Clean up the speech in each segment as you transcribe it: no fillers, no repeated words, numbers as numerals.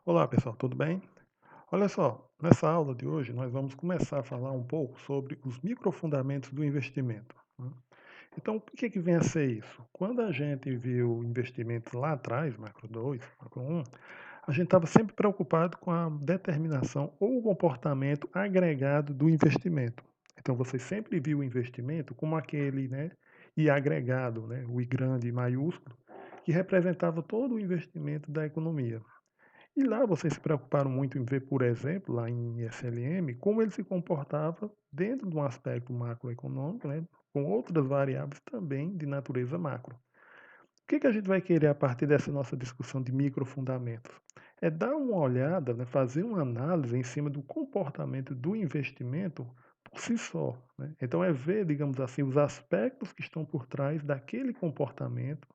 Olá pessoal, tudo bem? Olha só, nessa aula de hoje nós vamos começar a falar um pouco sobre os microfundamentos do investimento, né? Então, o que que vem a ser isso? Quando a gente viu investimentos lá atrás, Macro 2, Macro 1, a gente estava sempre preocupado com a determinação ou o comportamento agregado do investimento. Então, você sempre viu o investimento como aquele, né, I agregado, né, o I grande, I maiúsculo, que representava todo o investimento da economia. E lá vocês se preocuparam muito em ver, por exemplo, lá em SLM, como ele se comportava dentro de um aspecto macroeconômico, né, com outras variáveis também de natureza macro. O que que a gente vai querer a partir dessa nossa discussão de microfundamentos? É dar uma olhada, né, fazer uma análise em cima do comportamento do investimento por si só, né? Então é ver, digamos assim, os aspectos que estão por trás daquele comportamento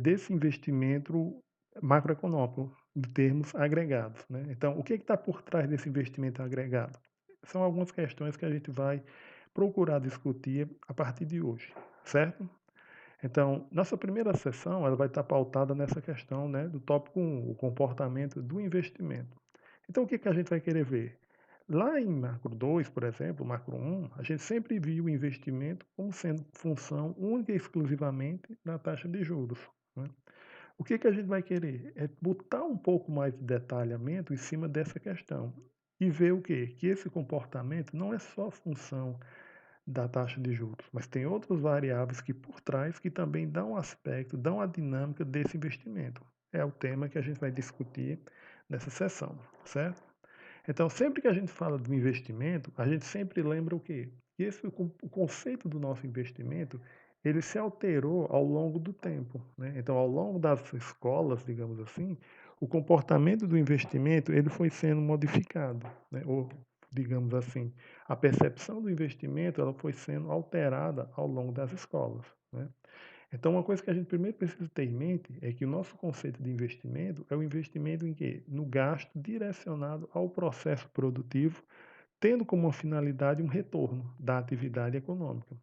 desse investimento macroeconômico, em termos agregados, né. Então, o que está por trás desse investimento agregado? São algumas questões que a gente vai procurar discutir a partir de hoje, certo? Então, nossa primeira sessão, ela vai estar pautada nessa questão, né, do tópico 1, o comportamento do investimento. Então, o que que a gente vai querer ver? Lá em Macro 2, por exemplo, Macro 1, a gente sempre viu o investimento como sendo função única e exclusivamente da taxa de juros, né. O que que a gente vai querer? É botar um pouco mais de detalhamento em cima dessa questão e ver o quê? Que esse comportamento não é só função da taxa de juros, mas tem outras variáveis que por trás que também dão um aspecto, dão a dinâmica desse investimento. É o tema que a gente vai discutir nessa sessão, certo? Então, sempre que a gente fala do investimento, a gente sempre lembra o quê? Que o conceito do nosso investimento, ele se alterou ao longo do tempo, né? Então, ao longo das escolas, digamos assim, o comportamento do investimento, ele foi sendo modificado, né? Ou, digamos assim, a percepção do investimento, ela foi sendo alterada ao longo das escolas, né? Então, uma coisa que a gente primeiro precisa ter em mente é que o nosso conceito de investimento é o investimento em quê? No gasto direcionado ao processo produtivo, tendo como uma finalidade um retorno da atividade econômica.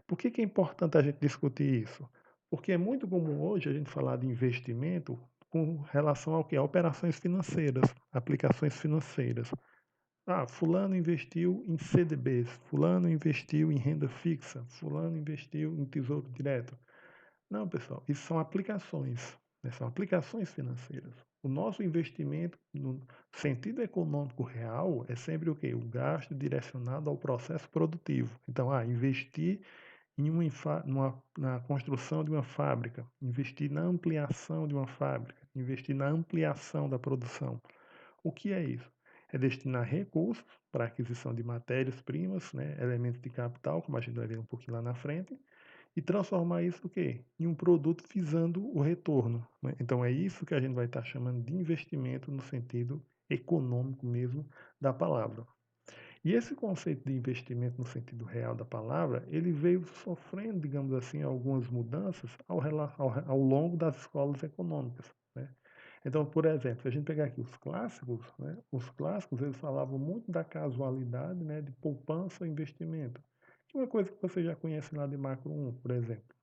Por que que é importante a gente discutir isso? Porque é muito comum hoje a gente falar de investimento com relação ao que? A operações financeiras, aplicações financeiras. Ah, fulano investiu em CDBs, fulano investiu em renda fixa, fulano investiu em tesouro direto. Não, pessoal, isso são aplicações, né, são aplicações financeiras. O nosso investimento no sentido econômico real é sempre o quê? O gasto direcionado ao processo produtivo. Então, investir em na construção de uma fábrica, investir na ampliação de uma fábrica, investir na ampliação da produção. O que é isso? É destinar recursos para a aquisição de matérias-primas, né, elementos de capital, como a gente vai ver um pouquinho lá na frente, e transformar isso o quê? Em um produto visando o retorno, né. Então é isso que a gente vai estar chamando de investimento no sentido econômico mesmo da palavra. E esse conceito de investimento no sentido real da palavra, ele veio sofrendo, digamos assim, algumas mudanças ao longo das escolas econômicas, né. Então, por exemplo, se a gente pegar aqui os clássicos eles falavam muito da casualidade, né, de poupança e investimento, que é uma coisa que você já conhece lá de Macro 1, por exemplo.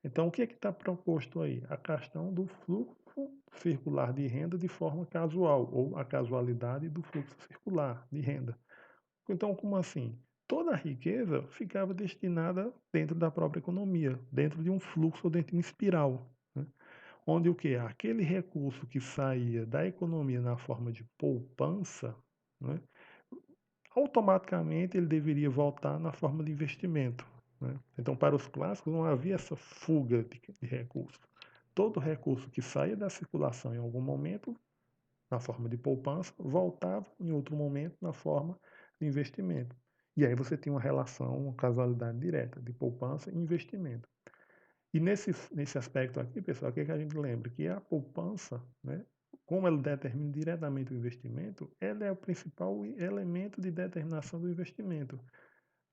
Então, o que é que está proposto aí? A questão do fluxo circular de renda de forma casual, ou a casualidade do fluxo circular de renda. Então, como assim? Toda a riqueza ficava destinada dentro da própria economia, dentro de um fluxo, dentro de uma espiral, né? Onde o que? Aquele recurso que saía da economia na forma de poupança, né, automaticamente ele deveria voltar na forma de investimento, né? Então, para os clássicos, não havia essa fuga de recursos. Todo recurso que saía da circulação em algum momento, na forma de poupança, voltava em outro momento na forma de investimento. E aí você tinha uma relação, uma causalidade direta de poupança e investimento. E nesse aspecto aqui, pessoal, o que, é que a gente lembra? Que a poupança, né, como ela determina diretamente o investimento, ela é o principal elemento de determinação do investimento.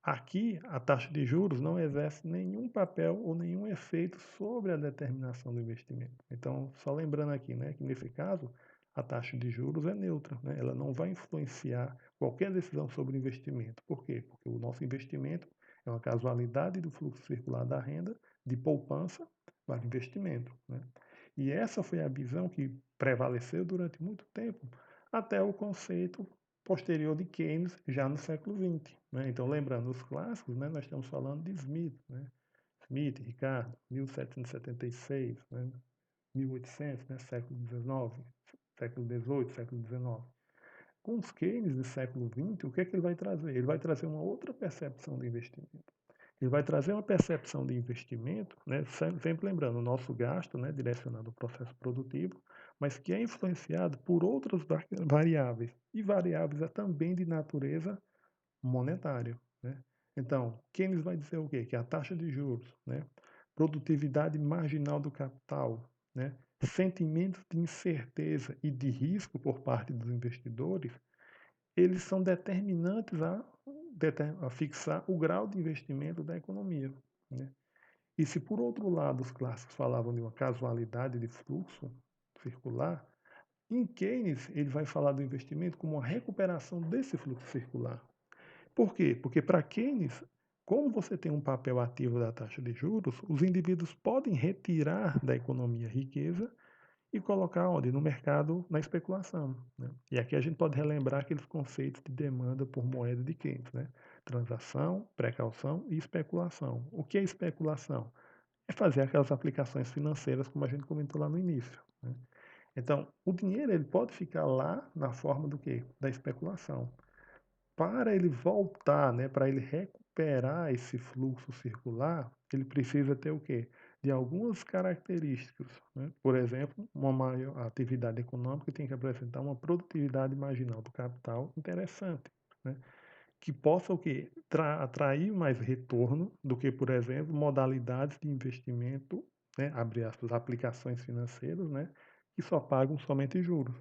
Aqui, a taxa de juros não exerce nenhum papel ou nenhum efeito sobre a determinação do investimento. Então, só lembrando aqui, né, que nesse caso, a taxa de juros é neutra, né? Ela não vai influenciar qualquer decisão sobre o investimento. Por quê? Porque o nosso investimento é uma casualidade do fluxo circular da renda de poupança para investimento, né? E essa foi a visão que prevaleceu durante muito tempo, até o conceito posterior de Keynes, já no século XX, né. Então, lembrando os clássicos, né, nós estamos falando de Smith, né, Smith, Ricardo, 1776, né, 1800, né, século XIX, século XVIII, século XIX. Com os Keynes do século XX, o que é que ele vai trazer? Ele vai trazer uma outra percepção do investimento. Ele vai trazer uma percepção de investimento, né, sempre lembrando o nosso gasto, né, direcionado ao processo produtivo, mas que é influenciado por outras variáveis, e variáveis também de natureza monetária, né. Então, Keynes vai dizer o quê? Que a taxa de juros, né, produtividade marginal do capital, né, sentimentos de incerteza e de risco por parte dos investidores, eles são determinantes a fixar o grau de investimento da economia, né. E se por outro lado os clássicos falavam de uma casualidade de fluxo circular, em Keynes ele vai falar do investimento como uma recuperação desse fluxo circular. Por quê? Porque para Keynes, como você tem um papel ativo da taxa de juros, os indivíduos podem retirar da economia riqueza e colocar onde? No mercado, na especulação, né. E aqui a gente pode relembrar aqueles conceitos de demanda por moeda de Keynes, né. Transação, precaução e especulação. O que é especulação? É fazer aquelas aplicações financeiras como a gente comentou lá no início, né. Então, o dinheiro ele pode ficar lá na forma do quê? Da especulação. Para ele voltar, né, para ele recuperar esse fluxo circular, ele precisa ter o quê? De algumas características, né? Por exemplo, uma maior atividade econômica tem que apresentar uma produtividade marginal do capital interessante, né? Que possa o quê? Atrair mais retorno do que, por exemplo, modalidades de investimento, né, abre aspas, aplicações financeiras, né, que só pagam somente juros.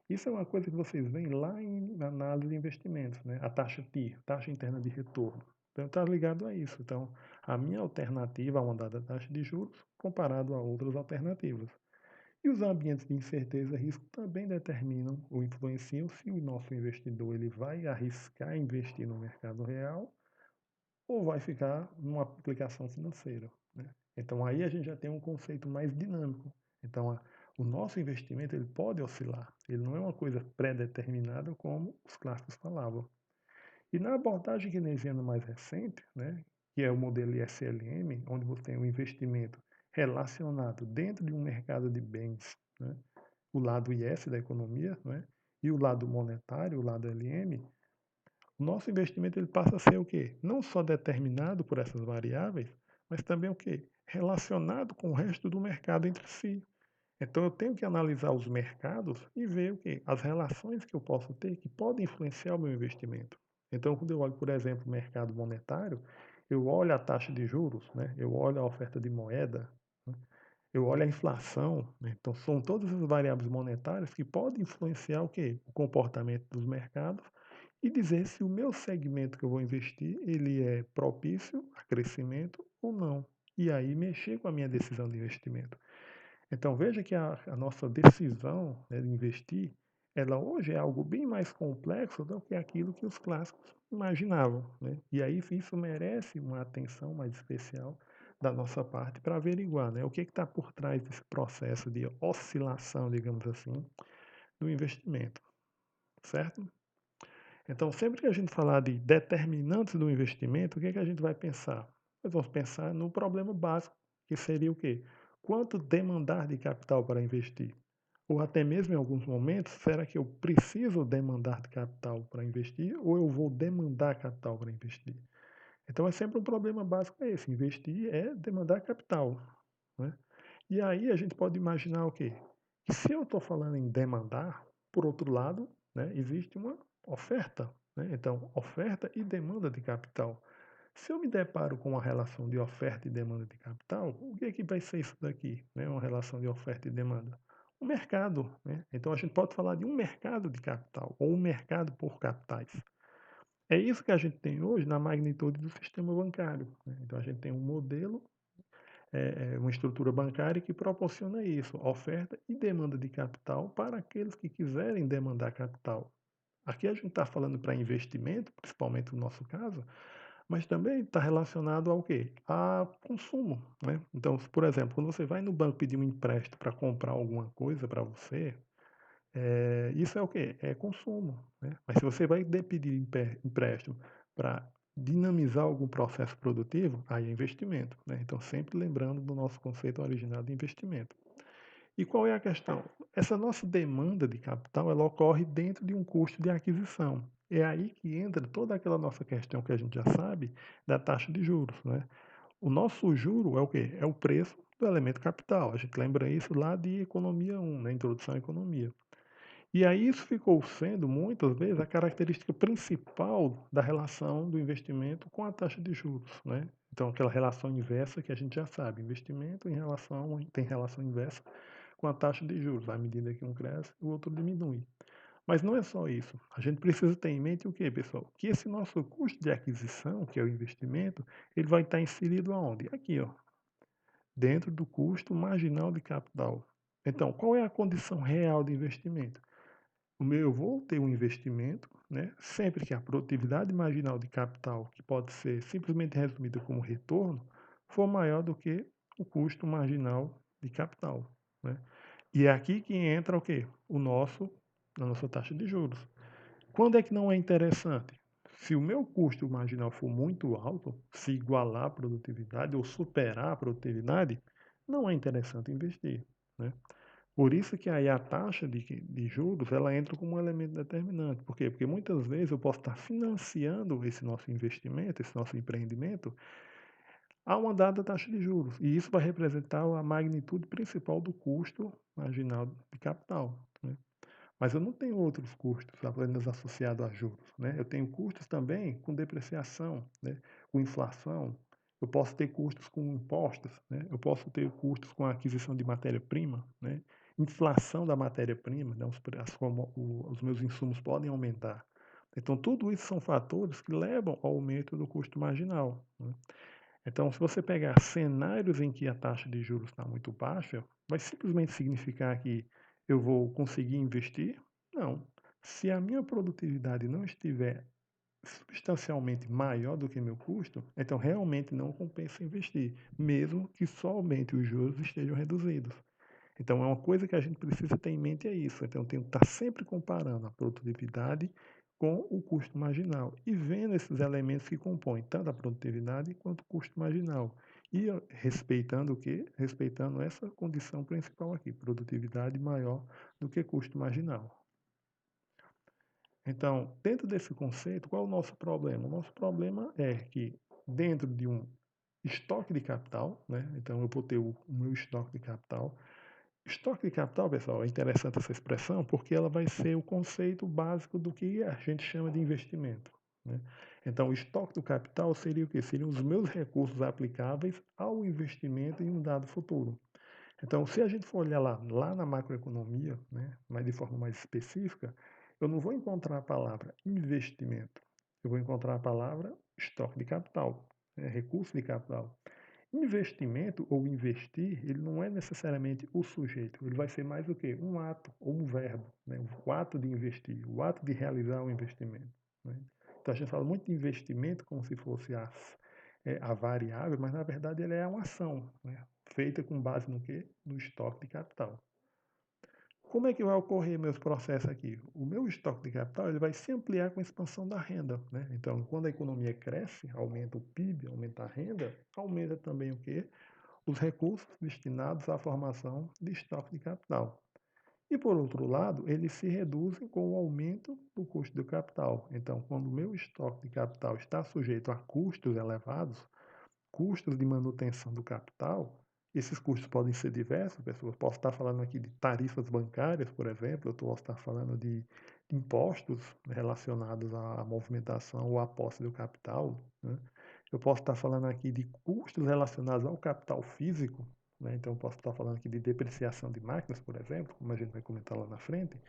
Isso é uma coisa que vocês veem lá na análise de investimentos, né? A taxa TIR, taxa interna de retorno. Então está ligado a isso. Então, a minha alternativa a uma dada taxa de juros comparado a outras alternativas. E os ambientes de incerteza e risco também determinam ou influenciam se o nosso investidor ele vai arriscar investir no mercado real ou vai ficar numa aplicação financeira, né? Então aí a gente já tem um conceito mais dinâmico. Então o nosso investimento ele pode oscilar, ele não é uma coisa pré-determinada como os clássicos falavam. E na abordagem keynesiana mais recente, né, que é o modelo ISLM, onde você tem um investimento relacionado dentro de um mercado de bens, né, o lado IS da economia, né, e o lado monetário, o lado LM, o nosso investimento ele passa a ser o quê? Não só determinado por essas variáveis, mas também o quê? Relacionado com o resto do mercado entre si. Então eu tenho que analisar os mercados e ver o quê? As relações que eu posso ter que podem influenciar o meu investimento. Então, quando eu olho, por exemplo, o mercado monetário, eu olho a taxa de juros, né? Eu olho a oferta de moeda, né? Eu olho a inflação, né? Então são todas as variáveis monetárias que podem influenciar o quê? O comportamento dos mercados e dizer se o meu segmento que eu vou investir, ele é propício a crescimento ou não. E aí mexer com a minha decisão de investimento. Então veja que a nossa decisão, né, de investir, ela hoje é algo bem mais complexo do que aquilo que os clássicos imaginavam, né? E aí isso merece uma atenção mais especial da nossa parte para averiguar, né, o que está por trás desse processo de oscilação, digamos assim, do investimento, certo? Então, sempre que a gente falar de determinantes do investimento, o que é que a gente vai pensar? Nós vamos pensar no problema básico, que seria o quê? Quanto demandar de capital para investir? Ou até mesmo em alguns momentos, será que eu preciso demandar de capital para investir ou eu vou demandar capital para investir? Então é sempre um problema básico é esse, investir é demandar capital, né? E aí a gente pode imaginar o quê? Que se eu estou falando em demandar, por outro lado, né, existe uma oferta, né? Então, oferta e demanda de capital. Se eu me deparo com uma relação de oferta e demanda de capital, o que é que vai ser isso daqui, né? Uma relação de oferta e demanda? Um mercado, né? Então a gente pode falar de um mercado de capital ou um mercado por capitais. É isso que a gente tem hoje na magnitude do sistema bancário, né? Então a gente tem um modelo, uma estrutura bancária que proporciona isso, oferta e demanda de capital para aqueles que quiserem demandar capital. Aqui a gente está falando para investimento, principalmente no nosso caso, mas também está relacionado ao quê? A consumo, né. Então, por exemplo, quando você vai no banco pedir um empréstimo para comprar alguma coisa para você, isso é o quê? É consumo, né. Mas se você vai pedir empréstimo para dinamizar algum processo produtivo, aí é investimento, né. Então sempre lembrando do nosso conceito original de investimento. E qual é a questão? Essa nossa demanda de capital, ela ocorre dentro de um custo de aquisição. É aí que entra toda aquela nossa questão que a gente já sabe da taxa de juros, né? O nosso juro é o quê? É o preço do elemento capital. A gente lembra isso lá de Economia 1, né? Introdução à Economia. E aí isso ficou sendo, muitas vezes, a característica principal da relação do investimento com a taxa de juros, né? Então, aquela relação inversa que a gente já sabe, investimento tem relação inversa com a taxa de juros. À medida que um cresce, o outro diminui. Mas não é só isso. A gente precisa ter em mente o quê, pessoal? Que esse nosso custo de aquisição, que é o investimento, ele vai estar inserido aonde? Aqui, ó, dentro do custo marginal de capital. Então, qual é a condição real de investimento? Eu vou ter um investimento, né, sempre que a produtividade marginal de capital, que pode ser simplesmente resumida como retorno, for maior do que o custo marginal de capital, né? E é aqui que entra o quê? A nossa taxa de juros. Quando é que não é interessante? Se o meu custo marginal for muito alto, se igualar à produtividade ou superar a produtividade, não é interessante investir, né? Por isso que aí a taxa de juros, ela entra como um elemento determinante. Por quê? Porque muitas vezes eu posso estar financiando esse nosso investimento, esse nosso empreendimento, a uma dada taxa de juros. E isso vai representar a magnitude principal do custo marginal de capital, né? Mas eu não tenho outros custos apenas associados a juros, né? Eu tenho custos também com depreciação, né? Com inflação. Eu posso ter custos com impostos, né? Eu posso ter custos com a aquisição de matéria-prima, né? Inflação da matéria-prima, né? Os meus insumos podem aumentar. Então, tudo isso são fatores que levam ao aumento do custo marginal, né? Então, se você pegar cenários em que a taxa de juros está muito baixa, vai simplesmente significar que eu vou conseguir investir? Não. Se a minha produtividade não estiver substancialmente maior do que meu custo, então realmente não compensa investir, mesmo que somente os juros estejam reduzidos. Então, é uma coisa que a gente precisa ter em mente é isso. Então, eu tenho que estar sempre comparando a produtividade com o custo marginal e vendo esses elementos que compõem tanto a produtividade quanto o custo marginal. E respeitando o quê? Respeitando essa condição principal aqui, produtividade maior do que custo marginal. Então, dentro desse conceito, qual é o nosso problema? O nosso problema é que dentro de um estoque de capital, né? Então eu vou ter o meu estoque de capital. Estoque de capital, pessoal, é interessante essa expressão porque ela vai ser o conceito básico do que a gente chama de investimento, né? Então, o estoque do capital seria o quê? Seriam os meus recursos aplicáveis ao investimento em um dado futuro. Então, se a gente for olhar lá na macroeconomia, né, mas de forma mais específica, eu não vou encontrar a palavra investimento, eu vou encontrar a palavra estoque de capital, né, recurso de capital. Investimento ou investir, ele não é necessariamente o sujeito, ele vai ser mais o quê? Um ato ou um verbo, né? O ato de investir, o ato de realizar o investimento, né? Então a gente fala muito de investimento como se fosse a variável, mas na verdade ele é uma ação, né? Feita com base no quê? No estoque de capital. Como é que vai ocorrer meus processos aqui? O meu estoque de capital ele vai se ampliar com a expansão da renda, né? Então, quando a economia cresce, aumenta o PIB, aumenta a renda, aumenta também o quê? Os recursos destinados à formação de estoque de capital. E, por outro lado, eles se reduzem com o aumento do custo do capital. Então, quando o meu estoque de capital está sujeito a custos elevados, custos de manutenção do capital, esses custos podem ser diversos, pessoas. Posso estar falando aqui de tarifas bancárias, por exemplo, eu posso estar falando de impostos relacionados à movimentação ou à posse do capital, né? Eu posso estar falando aqui de custos relacionados ao capital físico, né? Então, eu posso estar falando aqui de depreciação de máquinas, por exemplo, como a gente vai comentar lá na frente.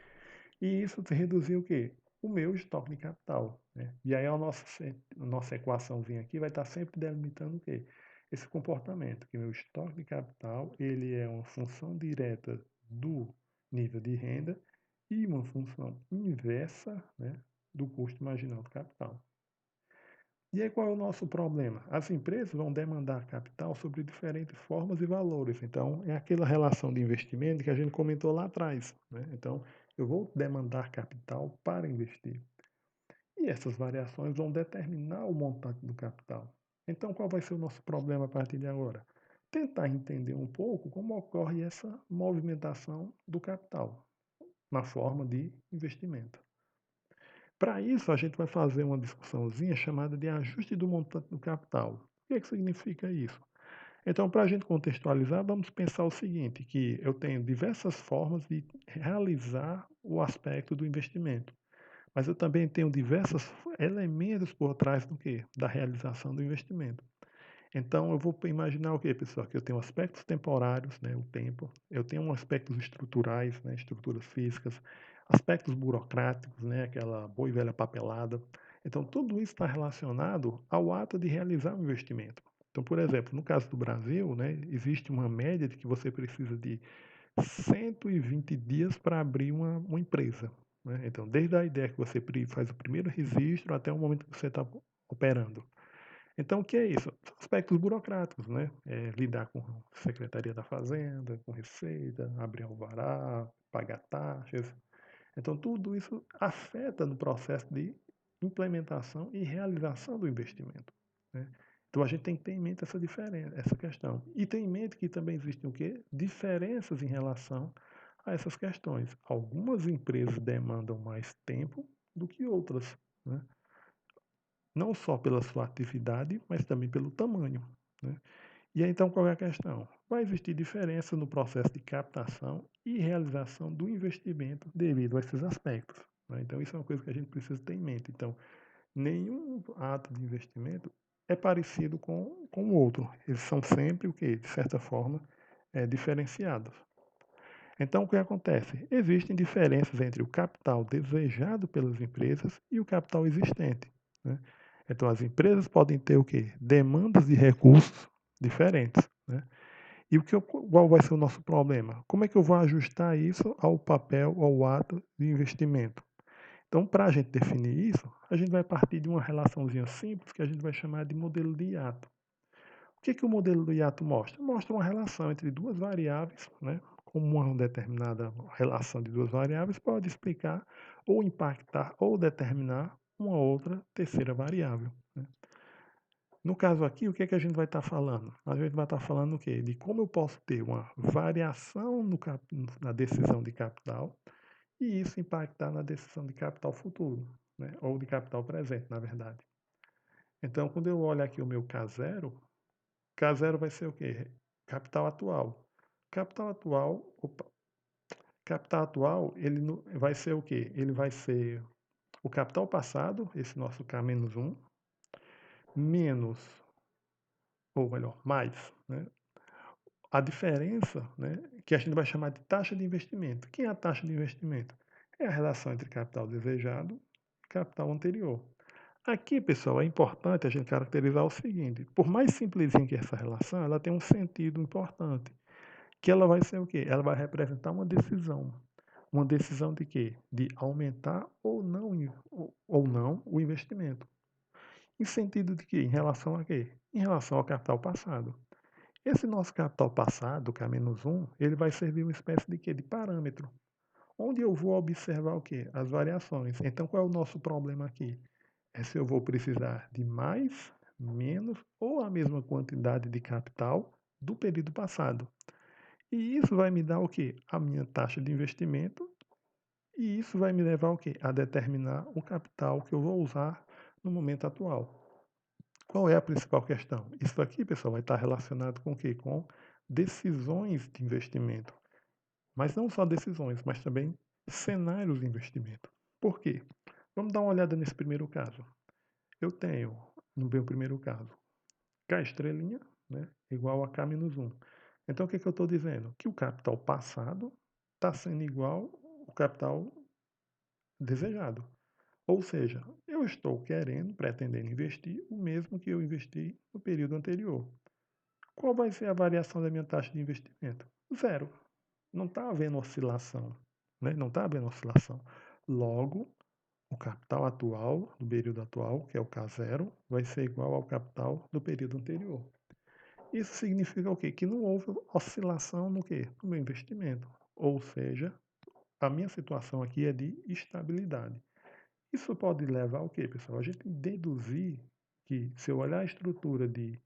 E isso reduzir o quê? O meu estoque de capital, né? E aí a nossa equaçãozinha aqui vai estar sempre delimitando o quê? Esse comportamento, que meu estoque de capital, ele é uma função direta do nível de renda e uma função inversa, né, do custo marginal do capital. E aí qual é o nosso problema? As empresas vão demandar capital sobre diferentes formas e valores. Então, é aquela relação de investimento que a gente comentou lá atrás, né? Então, eu vou demandar capital para investir. E essas variações vão determinar o montante do capital. Então, qual vai ser o nosso problema a partir de agora? Tentar entender um pouco como ocorre essa movimentação do capital na forma de investimento. Para isso, a gente vai fazer uma discussãozinha chamada de ajuste do montante do capital. O que é que significa isso? Então, para a gente contextualizar, vamos pensar o seguinte, que eu tenho diversas formas de realizar o aspecto do investimento, mas eu também tenho diversos elementos por trás do que? Da realização do investimento. Então, eu vou imaginar o quê, pessoal? Que eu tenho aspectos temporários, né, o tempo, eu tenho aspectos estruturais, né, estruturas físicas, aspectos burocráticos, né, aquela boa e velha papelada. Então, tudo isso está relacionado ao ato de realizar um investimento. Então, por exemplo, no caso do Brasil, né, existe uma média de que você precisa de 120 dias para abrir uma empresa. Né? Então, desde a ideia que você faz o primeiro registro até o momento que você está operando. Então, o que é isso? São aspectos burocráticos, né? Lidar com Secretaria da Fazenda, com Receita, abrir alvará, pagar taxas. Então, tudo isso afeta no processo de implementação e realização do investimento, né? Então, a gente tem que ter em mente essa diferença, essa questão. E ter em mente que também existem o quê? Diferenças em relação a essas questões. Algumas empresas demandam mais tempo do que outras, né? Não só pela sua atividade, mas também pelo tamanho, né? E aí, então, qual é a questão? Vai existir diferença no processo de captação e realização do investimento devido a esses aspectos, né? Então, isso é uma coisa que a gente precisa ter em mente. Então, nenhum ato de investimento é parecido com o outro. Eles são sempre o que, de certa forma, diferenciados. Então, o que acontece? Existem diferenças entre o capital desejado pelas empresas e o capital existente, né? Então, as empresas podem ter o quê? Demandas de recursos diferentes, né? E qual vai ser o nosso problema? Como é que eu vou ajustar isso ao papel, ao ato de investimento? Então, para a gente definir isso, a gente vai partir de uma relaçãozinha simples que a gente vai chamar de modelo de hiato. O que o modelo do hiato mostra? Mostra uma relação entre duas variáveis, né? Como uma determinada relação de duas variáveis pode explicar ou impactar ou determinar uma outra terceira variável, né? No caso aqui, o que a gente vai estar falando? A gente vai estar falando o quê? De como eu posso ter uma variação na decisão de capital e isso impactar na decisão de capital futuro, né? Ou de capital presente, na verdade. Então, quando eu olho aqui o meu K0 vai ser o quê? Capital atual. Capital atual, opa, capital atual, ele vai ser o quê? Ele vai ser o capital passado, esse nosso K menos um, menos, ou melhor, mais, né? A diferença, né, que a gente vai chamar de taxa de investimento. Quem é a taxa de investimento? É a relação entre capital desejado e capital anterior. Aqui, pessoal, é importante a gente caracterizar o seguinte: por mais simplesinha que essa relação, ela tem um sentido importante. Que ela vai ser o quê? Ela vai representar uma decisão. Uma decisão de quê? De aumentar ou não o investimento. Em sentido de quê? Em relação a quê? Em relação ao capital passado. Esse nosso capital passado, K menos um, ele vai servir uma espécie de quê? De parâmetro. Onde eu vou observar o quê? As variações. Então, qual é o nosso problema aqui? É se eu vou precisar de mais, menos ou a mesma quantidade de capital do período passado. E isso vai me dar o quê? A minha taxa de investimento, e isso vai me levar o quê? A determinar o capital que eu vou usar no momento atual. Qual é a principal questão? Isso aqui, pessoal, vai estar relacionado com o quê? Com decisões de investimento. Mas não só decisões, mas também cenários de investimento. Por quê? Vamos dar uma olhada nesse primeiro caso. Eu tenho, no meu primeiro caso, K estrelinha, né, igual a K menos um. Então, o que eu estou dizendo? Que o capital passado está sendo igual ao capital desejado. Ou seja, eu estou querendo, pretendendo investir o mesmo que eu investi no período anterior. Qual vai ser a variação da minha taxa de investimento? Zero. Não está havendo oscilação, né? Não está havendo oscilação. Logo, o capital atual, do período atual, que é o K0, vai ser igual ao capital do período anterior. Isso significa o quê? Que não houve oscilação no quê? No meu investimento. Ou seja, a minha situação aqui é de estabilidade. Isso pode levar ao quê, pessoal? A gente deduzir que, se eu olhar a estrutura de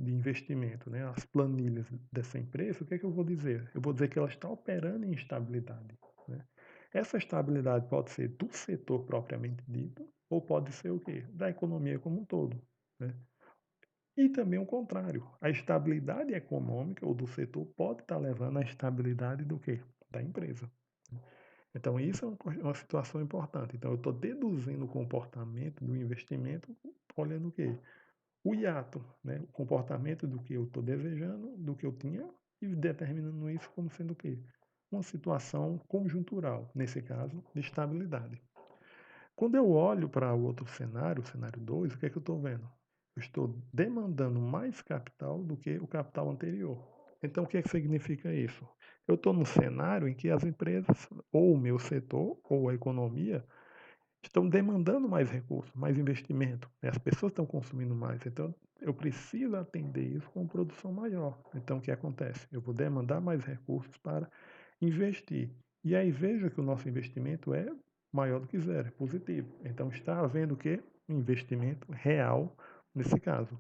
investimento, né, as planilhas dessa empresa, o que é que eu vou dizer? Eu vou dizer que ela está operando em estabilidade. Né? Essa estabilidade pode ser do setor propriamente dito, ou pode ser o quê? Da economia como um todo. Né? E também o contrário. A estabilidade econômica ou do setor pode estar levando à estabilidade do quê? Da empresa. Então, isso é uma situação importante. Então, eu estou deduzindo o comportamento do investimento olhando o quê? O hiato, né? O comportamento do que eu estou desejando, do que eu tinha, e determinando isso como sendo o quê? Uma situação conjuntural, nesse caso, de estabilidade. Quando eu olho para o outro cenário, o cenário 2, o que é que eu estou vendo? Eu estou demandando mais capital do que o capital anterior. Então, o que é que significa isso? Eu estou num cenário em que as empresas, ou o meu setor, ou a economia, estão demandando mais recursos, mais investimento. Né? As pessoas estão consumindo mais. Então, eu preciso atender isso com produção maior. Então, o que acontece? Eu vou demandar mais recursos para investir. E aí veja que o nosso investimento é maior do que zero, é positivo. Então, está havendo o quê? Um investimento real nesse caso.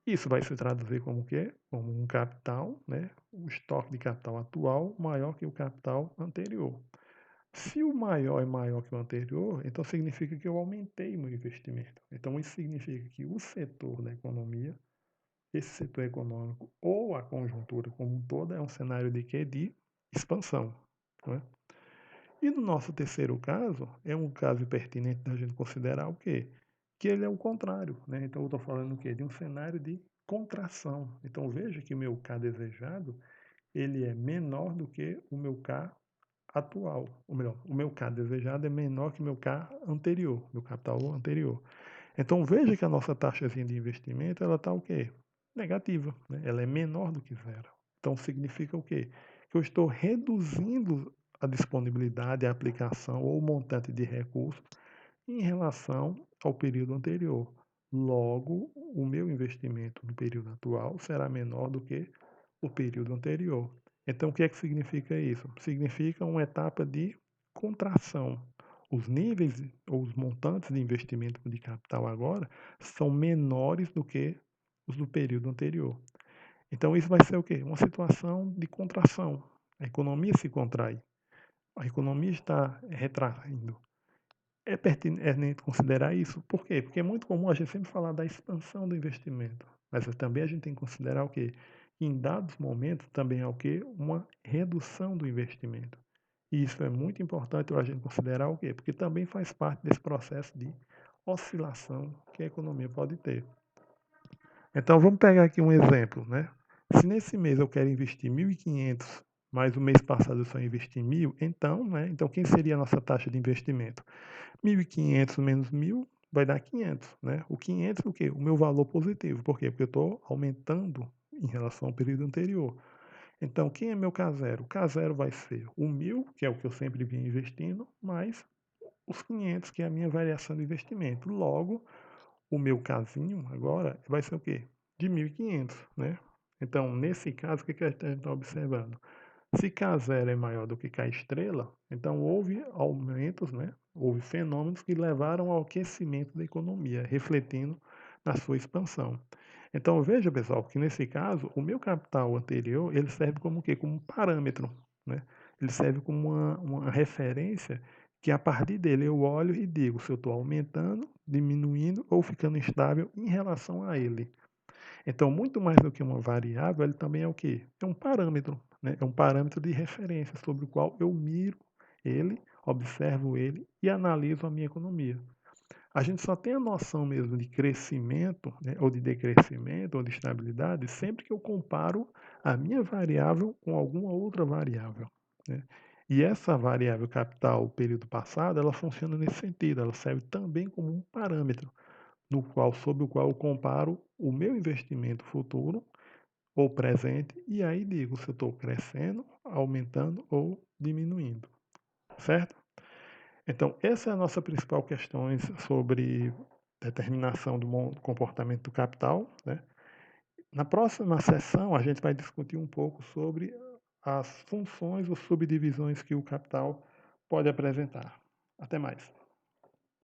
Isso vai se traduzir como o quê? Como um capital, né? O estoque de capital atual maior que o capital anterior. Se o maior é maior que o anterior, então significa que eu aumentei meu investimento. Então isso significa que o setor da economia, esse setor econômico ou a conjuntura como um todo é um cenário de quê? De expansão. Não é? E no nosso terceiro caso, é um caso pertinente da gente considerar o quê? Que ele é o contrário. Né? Então eu estou falando o quê? De um cenário de contração. Então veja que o meu K desejado, ele é menor do que o meu K atual, ou melhor, o meu K desejado é menor que o meu K anterior, meu capital anterior. Então veja que a nossa taxazinha de investimento ela está o quê? Negativa, né? Ela é menor do que zero. Então significa o quê? Que eu estou reduzindo a disponibilidade, a aplicação ou o montante de recursos em relação ao período anterior. Logo, o meu investimento no período atual será menor do que o período anterior. Então, o que é que significa isso? Significa uma etapa de contração. Os níveis ou os montantes de investimento de capital agora são menores do que os do período anterior. Então, isso vai ser o quê? Uma situação de contração. A economia se contrai. A economia está retraindo. É pertinente considerar isso. Por quê? Porque é muito comum a gente sempre falar da expansão do investimento. Mas também a gente tem que considerar o quê? Em dados momentos também há o quê? Uma redução do investimento. E isso é muito importante para a gente considerar o quê? Porque também faz parte desse processo de oscilação que a economia pode ter. Então vamos pegar aqui um exemplo, né? Se nesse mês eu quero investir 1.500, mas o mês passado eu só investi 1.000, então, né? Então quem seria a nossa taxa de investimento? 1.500 menos 1.000 vai dar 500, né? O 500 é o quê? O meu valor positivo. Por quê? Porque eu estou aumentando em relação ao período anterior. Então, quem é meu K0? O K0 vai ser o 1.000, que é o que eu sempre vinha investindo, mais os 500, que é a minha variação de investimento. Logo, o meu casinho agora vai ser o quê? De 1.500, né? Então, nesse caso, o que a gente está observando? Se K0 é maior do que K estrela, então houve aumentos, né? Houve fenômenos que levaram ao aquecimento da economia, refletindo na sua expansão. Então veja, pessoal, que nesse caso, o meu capital anterior, ele serve como o quê? Como um parâmetro, né? Ele serve como uma referência que a partir dele eu olho e digo se eu estou aumentando, diminuindo ou ficando estável em relação a ele. Então, muito mais do que uma variável, ele também é o quê? É um parâmetro, né? É um parâmetro de referência sobre o qual eu miro ele, observo ele e analiso a minha economia. A gente só tem a noção mesmo de crescimento, né, ou de decrescimento, ou de estabilidade, sempre que eu comparo a minha variável com alguma outra variável. Né? E essa variável capital, período passado, ela funciona nesse sentido, ela serve também como um parâmetro sobre o qual eu comparo o meu investimento futuro ou presente e aí digo se eu estou crescendo, aumentando ou diminuindo, certo? Então, essa é a nossa principal questões sobre determinação do comportamento do capital, né? Na próxima sessão, a gente vai discutir um pouco sobre as funções ou subdivisões que o capital pode apresentar. Até mais.